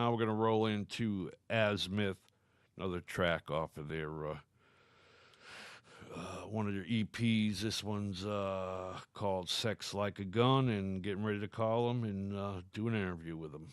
Now we're going to roll into Azmyth, another track off of their one of their EPs. This one's called "Sex Like a Gun," and getting ready to call them and do an interview with them.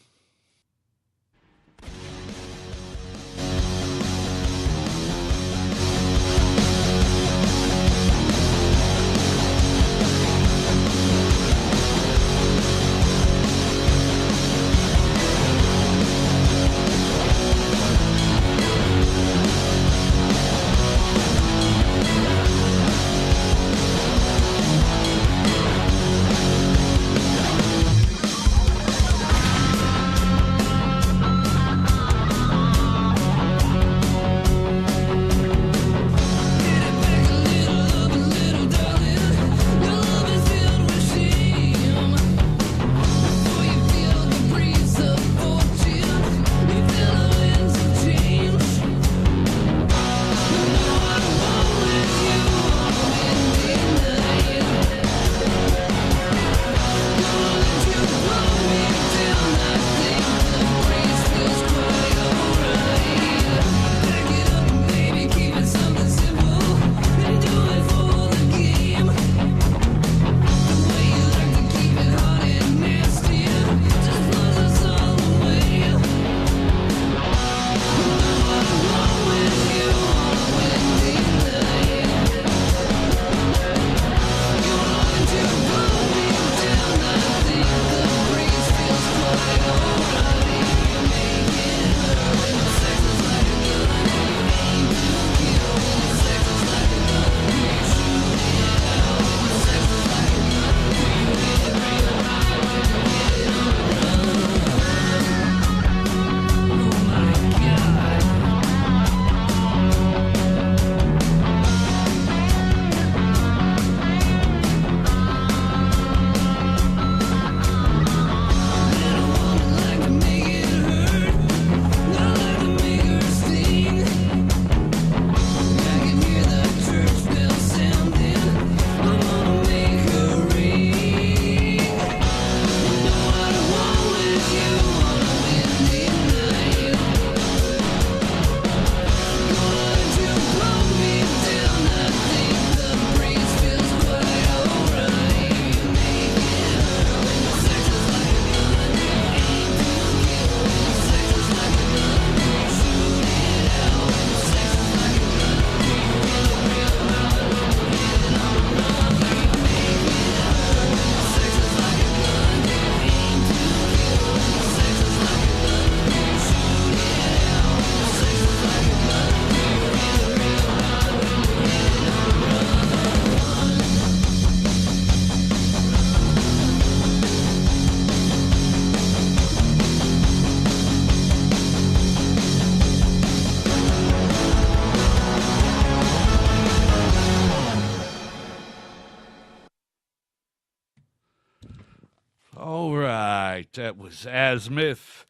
All right, that was Azmyth,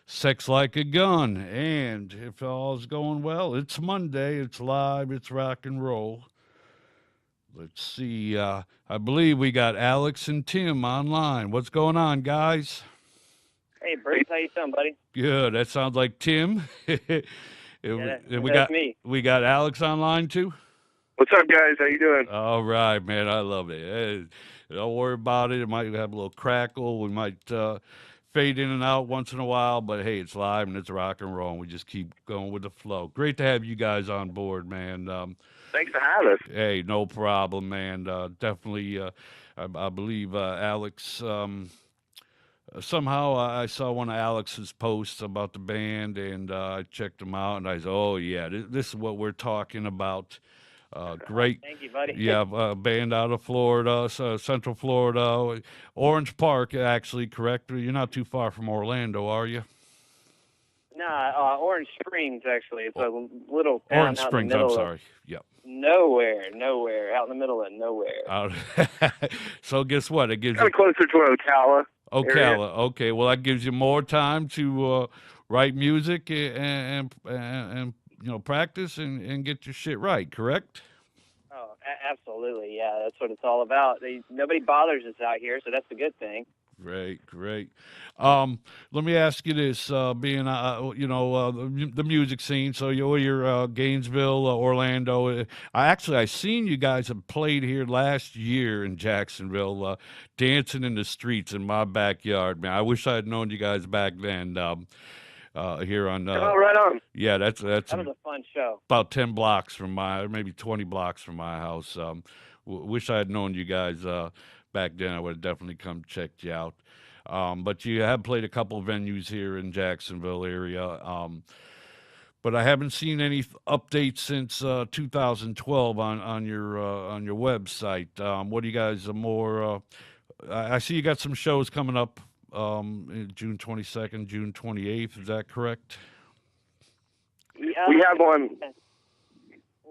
"Sex Like a Gun," and if all's going well, it's Monday, it's live, it's rock and roll. Let's see. I believe we got Alex and Tim online. What's going on, guys? Hey, Bruce, how you doing, buddy? Good. That sounds like Tim. And That's me. we got Alex online too. What's up, guys? How you doing? All right, man. I love it. Don't worry about it. It might have a little crackle. We might fade in and out once in a while, but hey, it's live and it's rock and roll. And we just keep going with the flow. Great to have you guys on board, man. Thanks for having us. Hey, no problem, man. Definitely, I believe Alex. Somehow I saw one of Alex's posts about the band, and I checked them out, and I said, "Oh yeah, this is what we're talking about." Great, Thank you, buddy. yeah, band out of Florida, so Central Florida, Orange Park, actually. Correct? You're not too far from Orlando, are you? Nah, Orange Springs, actually. It's a little town Orange out Springs. in the I'm middle sorry. Yep. nowhere, out in the middle of nowhere. Out. So guess what? It gives Kind you of closer to Ocala. Ocala. Okay, well that gives you more time to write music and practice and get your shit right. Correct? Oh, absolutely, yeah. That's what it's all about. Nobody bothers us out here, so that's a good thing. Great, great. Let me ask you this: being, the music scene. So you're Gainesville, Orlando. I seen you guys have played here last year in Jacksonville, dancing in the streets in my backyard. Man, I wish I had known you guys back then. Here on, Oh, right on. yeah, that's That was a fun show. about 10 blocks from my, maybe 20 blocks from my house. Wish I had known you guys back then. I would have definitely come checked you out. But you have played a couple of venues here in Jacksonville area. But I haven't seen any updates since 2012 on your website. What do you guys more? I see you got some shows coming up in June 22nd, June 28th. Is that correct? Yeah, We have one.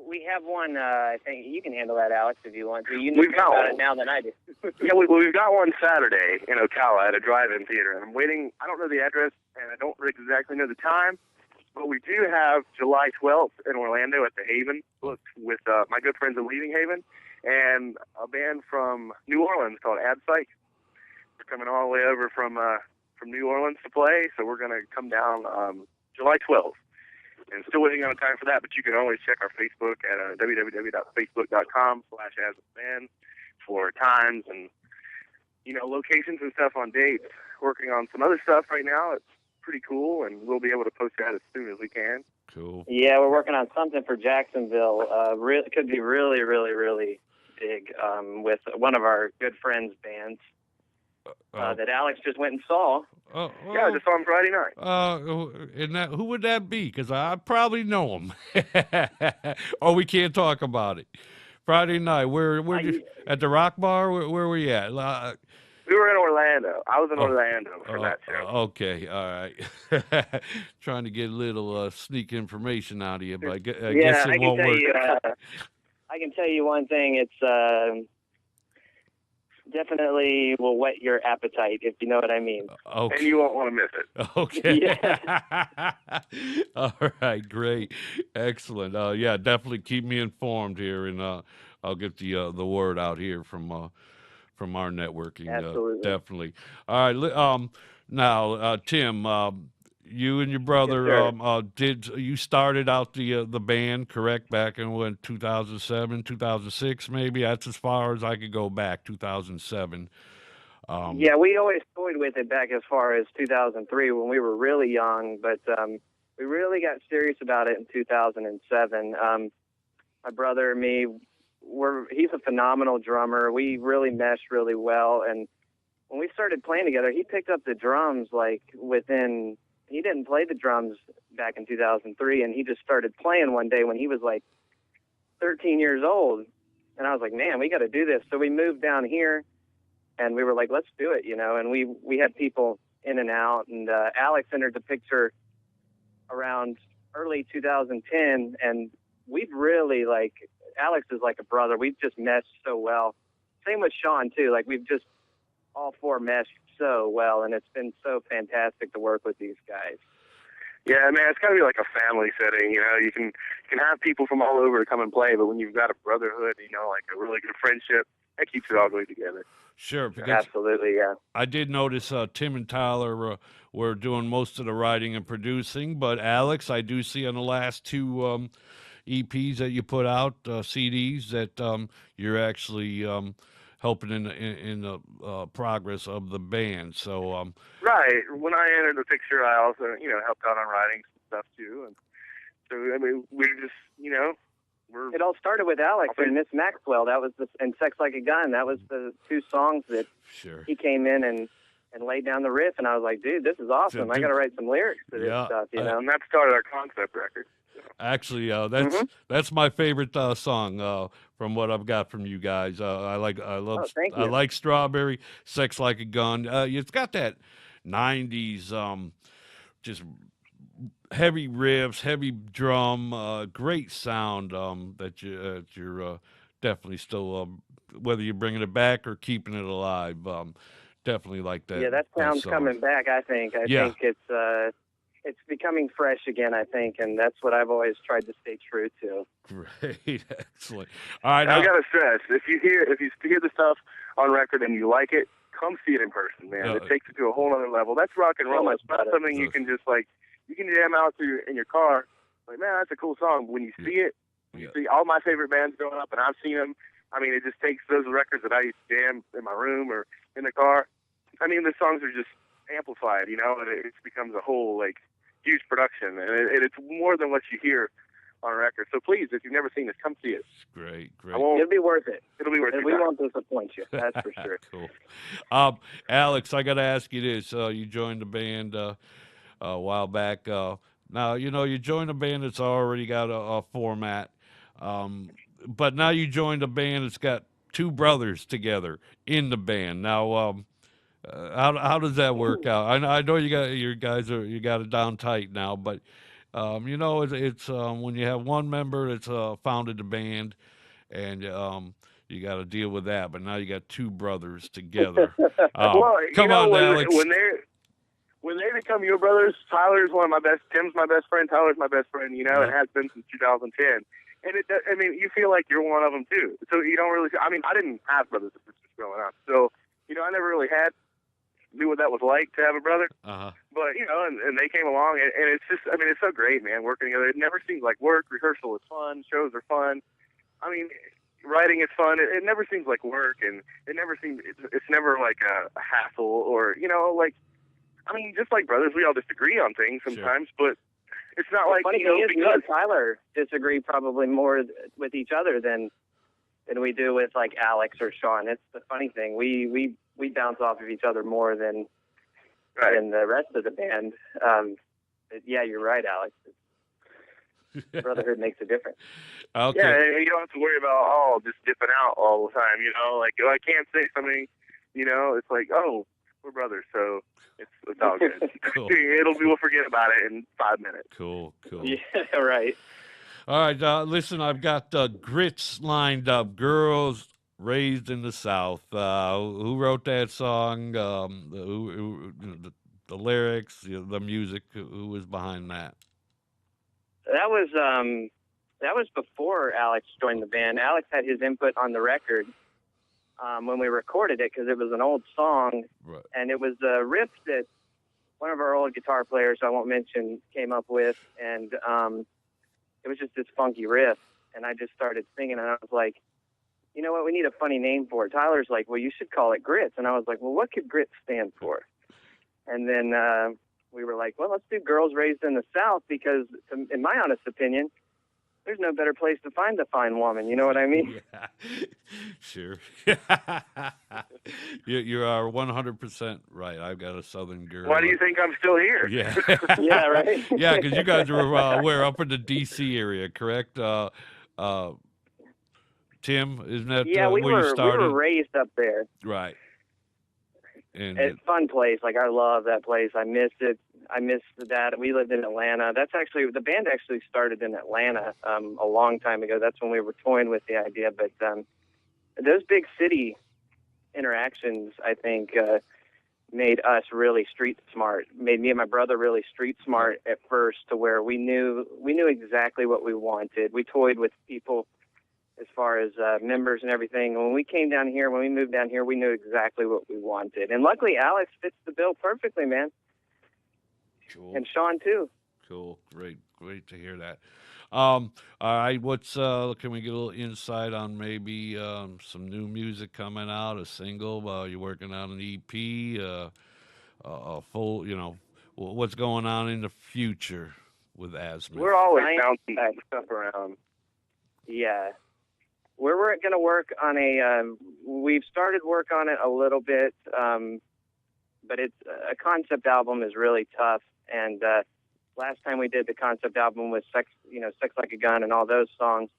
We have one. I think you can handle that, Alex, if you want to. You know We've got about one. it now than I do. Yeah, we've got one Saturday in Ocala at a drive-in theater. And I'm waiting. I don't know the address, and I don't exactly know the time, but we do have July 12th in Orlando at the Haven booked with my good friends at Leaving Haven and a band from New Orleans called Azmyth. They're coming all the way over from New Orleans to play, so we're going to come down July 12th. And still waiting on a time for that, but you can always check our Facebook at www.facebook.com/azband for times and, locations and stuff on dates. Working on some other stuff right now. It's pretty cool, and we'll be able to post that as soon as we can. Cool. Yeah, we're working on something for Jacksonville. It could be really, really, really big with one of our good friends' bands that Alex just went and saw. Yeah, just on Friday night. And who would that be? Because I probably know him. Or we can't talk about it. Friday night. Where at the Rock Bar? Where were you at? We were in Orlando. I was in Orlando for that show. Okay, all right. Trying to get a little sneak information out of you, but I guess it won't work. I can tell you one thing. It's definitely will whet your appetite, if you know what I mean. Okay. And you won't want to miss it. Okay. Yeah. All right. Great. Excellent. Yeah, definitely keep me informed here, and I'll get the word out here from our networking. Absolutely. Definitely. All right. Now, Tim, you and your brother you started out the band, correct? Back in 2007, 2006, maybe. That's as far as I could go back. 2007. Yeah, we always toyed with it back as far as 2003 when we were really young, but we really got serious about it in 2007. My brother and me, he's a phenomenal drummer. We really meshed really well, and when we started playing together, he picked up the drums he didn't play the drums back in 2003, and he just started playing one day when he was like 13 years old. And I was like, man, we got to do this. So we moved down here, and we were like, let's do it, and we had people in and out, and Alex entered the picture around early 2010, and we've really, Alex is like a brother. We've just meshed so well. Same with Sean, too. We've just all four meshed so well, and it's been so fantastic to work with these guys. Yeah, man, it's got to be like a family setting. You can have people from all over to come and play, but when you've got a brotherhood, like a really good friendship, that keeps it all going together. Sure, because Absolutely, yeah. I did notice Tim and Tyler were doing most of the writing and producing, but Alex, I do see on the last two EPs that you put out, CDs, that you're actually helping in the progress of the band. So right. When I entered the picture, I also helped out on writing stuff too, and so we just It all started with Alex and Miss Maxwell. That was and Sex Like a Gun. That was the two songs that he came in and laid down the riff, and I was like, dude, this is awesome. I got to write some lyrics to this stuff, And that started our concept record. Actually, that's my favorite song from what I've got from you guys. I like Strawberry, Sex Like a Gun. It's got that 90s just heavy riffs, heavy drum, great sound that you're definitely still, whether you're bringing it back or keeping it alive, definitely like that. Yeah, that sound's coming back, I think. I think it's becoming fresh again, I think, and that's what I've always tried to stay true to. Great, excellent. All right, I gotta stress, if you hear the stuff on record and you like it, come see it in person, man. It Uh, takes it to a whole other level. That's rock and roll. much It's not better. something you can just like, you can jam out to in your car. Like, man, that's a cool song. But when you see it, when you see all my favorite bands growing up, and I've seen them, I mean, it just takes those records that I used to jam in my room or in the car. I mean, the songs are just amplified, you know, and it becomes a whole, like, huge production. And it's more than what you hear on a record. So please, if you've never seen this, come see it. Great. It'll be worth it. It'll be worth it. And we won't disappoint you, that's for sure. Cool. Alex, I got to ask you this. You joined the band a while back. Now, you know, you joined a band that's already got a format. But now you joined a band that's got two brothers together in the band. Now, how does that work out? I know you got it down tight now, but you know, it's when you have one member that's founded the band, and you got to deal with that. But now you got two brothers together. Well, Come on, Alex. When they become your brothers, Tyler's one of my best. Tim's my best friend. Tyler's my best friend. You know, and has been since 2010. And I mean, you feel like you're one of them too. So you don't really. I mean, I didn't have brothers and sisters growing up, so you know, I never really knew what that was like to have a brother. But you know, and they came along, and it's just. I mean, it's so great, man. Working together. It never seems like work. Rehearsal is fun. Shows are fun. I mean, writing is fun. It never seems like work, and it never seems. It's never like a hassle or you know, like. I mean, just like brothers, we all disagree on things sometimes, but it's not like, funny you know, thing is, me because and Tyler disagree probably more with each other than we do with like Alex or Sean. It's the funny thing. We bounce off of each other more than the rest of the band. Yeah, you're right, Alex. Brotherhood makes a difference. Okay. Yeah, and you don't have to worry about just dipping out all the time. You know, like I can't say something. You know, it's like we're brothers, so it's all good. Cool. We'll forget about it in 5 minutes. Cool. Yeah, right. All right, listen, I've got Grits lined up. Girls Raised in the South. Who wrote that song? The lyrics, the music. Who was behind that? That was before Alex joined the band. Alex had his input on the record when we recorded it because it was an old song, Right. and it was a riff that one of our old guitar players, I won't mention, came up with, and it was just this funky riff, and I just started singing, and I was like, you know what, we need a funny name for it. Tyler's like, well, you should call it Grits, and I was like, well, what could Grits stand for? And then we were like, well, let's do Girls Raised in the South because, in my honest opinion, there's no better place to find a fine woman. You know what I mean? Yeah, sure. you are 100% right. I've got a Southern girl. Why do you think I'm still here? Yeah. Yeah, right. Yeah, because you guys were up in the D.C. area, correct? Tim, isn't that where you started? We were raised up there. Right. And it's a fun place. Like, I love that place. I miss it. I miss that. We lived in Atlanta. That's actually, the band actually started in Atlanta a long time ago. That's when we were toying with the idea. But those big city interactions, I think, made us really street smart. Made me and my brother really street smart at first, to where we knew exactly what we wanted. We toyed with people as far as members and everything. When we came down here, when we moved down here, we knew exactly what we wanted. And luckily, Alex fits the bill perfectly, man. Cool. And Sean, too. Cool. Great to hear that. All right, what's can we get a little insight on maybe some new music coming out, a single? You're working on an EP, a full, you know, what's going on in the future with Azmyth? We're always bouncing stuff around. Yeah. We're going to work on we've started work on it a little bit, but it's a concept album is really tough. And last time we did the concept album with Sex Like a Gun and all those songs,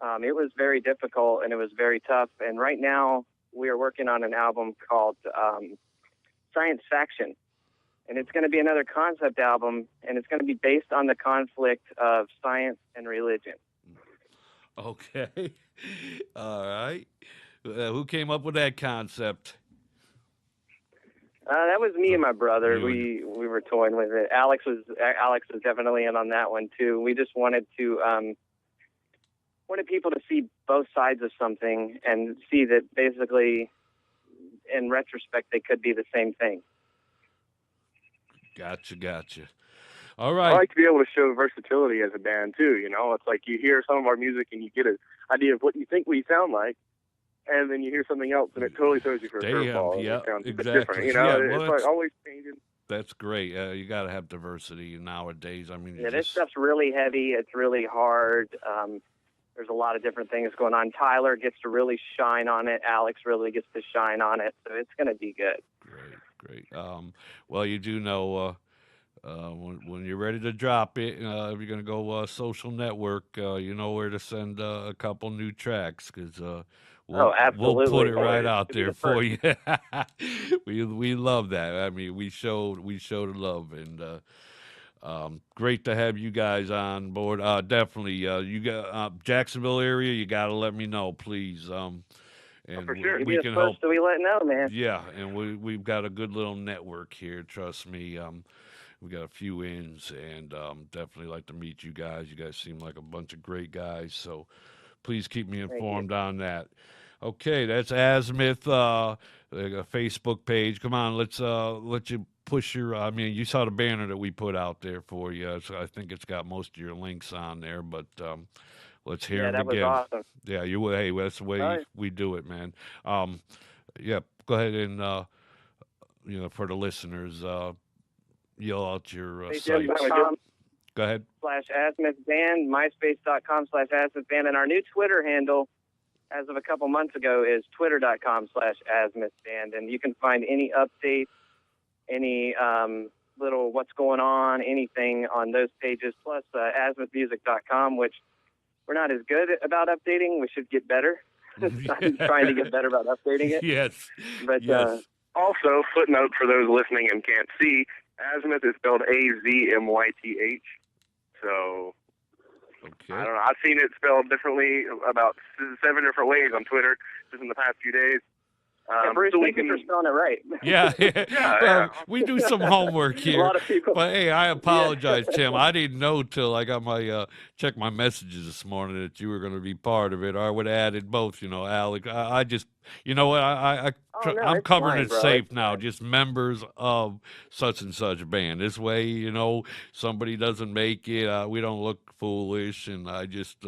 it was very difficult and it was very tough. And right now we are working on an album called Science Faction. And it's going to be another concept album, and it's going to be based on the conflict of science and religion. Okay. All right. Who came up with that concept? That was me and my brother. We were toying with it. Alex was definitely in on that one too. We just wanted people to see both sides of something and see that basically in retrospect, they could be the same thing. Gotcha. All right. I like to be able to show versatility as a band too. You know, it's like you hear some of our music and you get an idea of what you think we sound like, and then you hear something else and it totally throws you for a curveball. Yeah, it sounds exactly. a bit different. You know, Yeah, well, it's like always changing. That's great. You got to have diversity nowadays. I mean, This stuff's really heavy. It's really hard. There's a lot of different things going on. Tyler gets to really shine on it. Alex really gets to shine on it. So it's going to be good. Great. Well, you do know when you're ready to drop it, if you're going to go social network, you know where to send a couple new tracks, because we'll put it right out there for you. we love that. I mean, we showed love, and great to have you guys on board. Definitely, you got Jacksonville area. You got to let me know, please. And for sure. We can help. So we let know, man. Yeah, and we've got a good little network here. Trust me. We got a few ins, and definitely like to meet you guys. You guys seem like a bunch of great guys. So please keep me informed on that. Okay, that's Azmyth, a Facebook page. Come on, let's let you push your. I mean, you saw the banner that we put out there for you. So I think it's got most of your links on there, but. Let's hear them again. Yeah, that was awesome. Yeah, hey, that's the way we do it, man. Yeah, go ahead and for the listeners, yell out your sites. Go ahead. /AzmythBand, MySpace.com/AzmythBand, and our new Twitter handle, as of a couple months ago, is Twitter.com/AzmythBand, and you can find any updates, any little what's going on, anything on those pages, plus AzmythMusic.com, which we're not as good about updating. We should get better. I'm trying to get better about updating it. Yes. But also, footnote for those listening and can't see, Azmyth is spelled Azmyth. So, okay. I don't know. I've seen it spelled differently about 7 different ways on Twitter just in the past few days. Bruce, thank you for spelling it right. Yeah. We do some homework here. A lot of people. But hey, I apologize, Tim. I didn't know till I got my checked my messages this morning that you were going to be part of it. Or I would have added both. Alex. I just, you know what? I'm covering it safe now. Just members of such and such band. This way, somebody doesn't make it. We don't look foolish, and I just.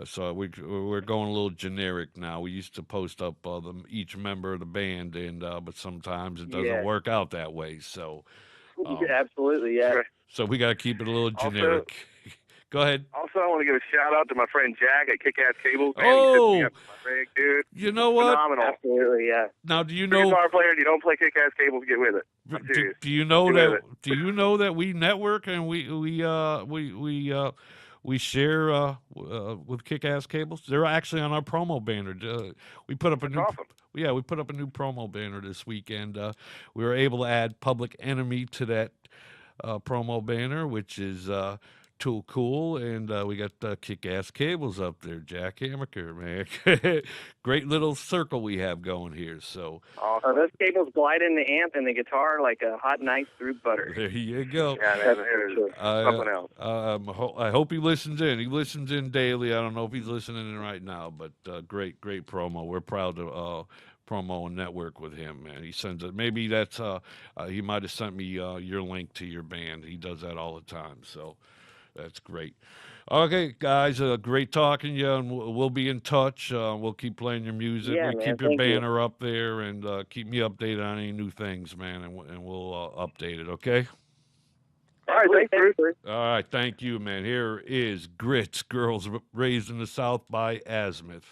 So we're going a little generic now. We used to post up each member of the band, and but sometimes it doesn't work out that way. So absolutely, yeah. So we got to keep it a little generic. Go ahead. Also, I want to give a shout out to my friend Jack at Kick-Ass Cables. Man, oh, he my rig, dude. You know what? Phenomenal. Absolutely, yeah. Now, do you know? Guitar player, you don't play Kick-Ass Cables, get with it. I'm serious. Do you know that? Do you know that we network and we share with Kick-Ass Cables? They're actually on our promo banner. We put up a new, awesome. Yeah, we put up a new promo banner this weekend. We were able to add Public Enemy to that promo banner, which is too cool, and we got Kick-Ass Cables up there. Jack Amaker, man, great little circle we have going here. So awesome. Those cables glide in the amp and the guitar like a hot knife through butter. There you go. Yeah, there's something else. I hope he listens in. He listens in daily. I don't know if he's listening in right now, but great promo. We're proud to promo and network with him, man. He sends it. Maybe that's he might have sent me your link to your band. He does that all the time. So. That's great. Okay, guys, great talking to you, and we'll be in touch. We'll keep playing your music. Keep your banner up there, and keep me updated on any new things, man, and we'll update it, okay? All right, thanks, Bruce. All right, thank you, man. Here is Grits, Girls Raised in the South by Azmyth.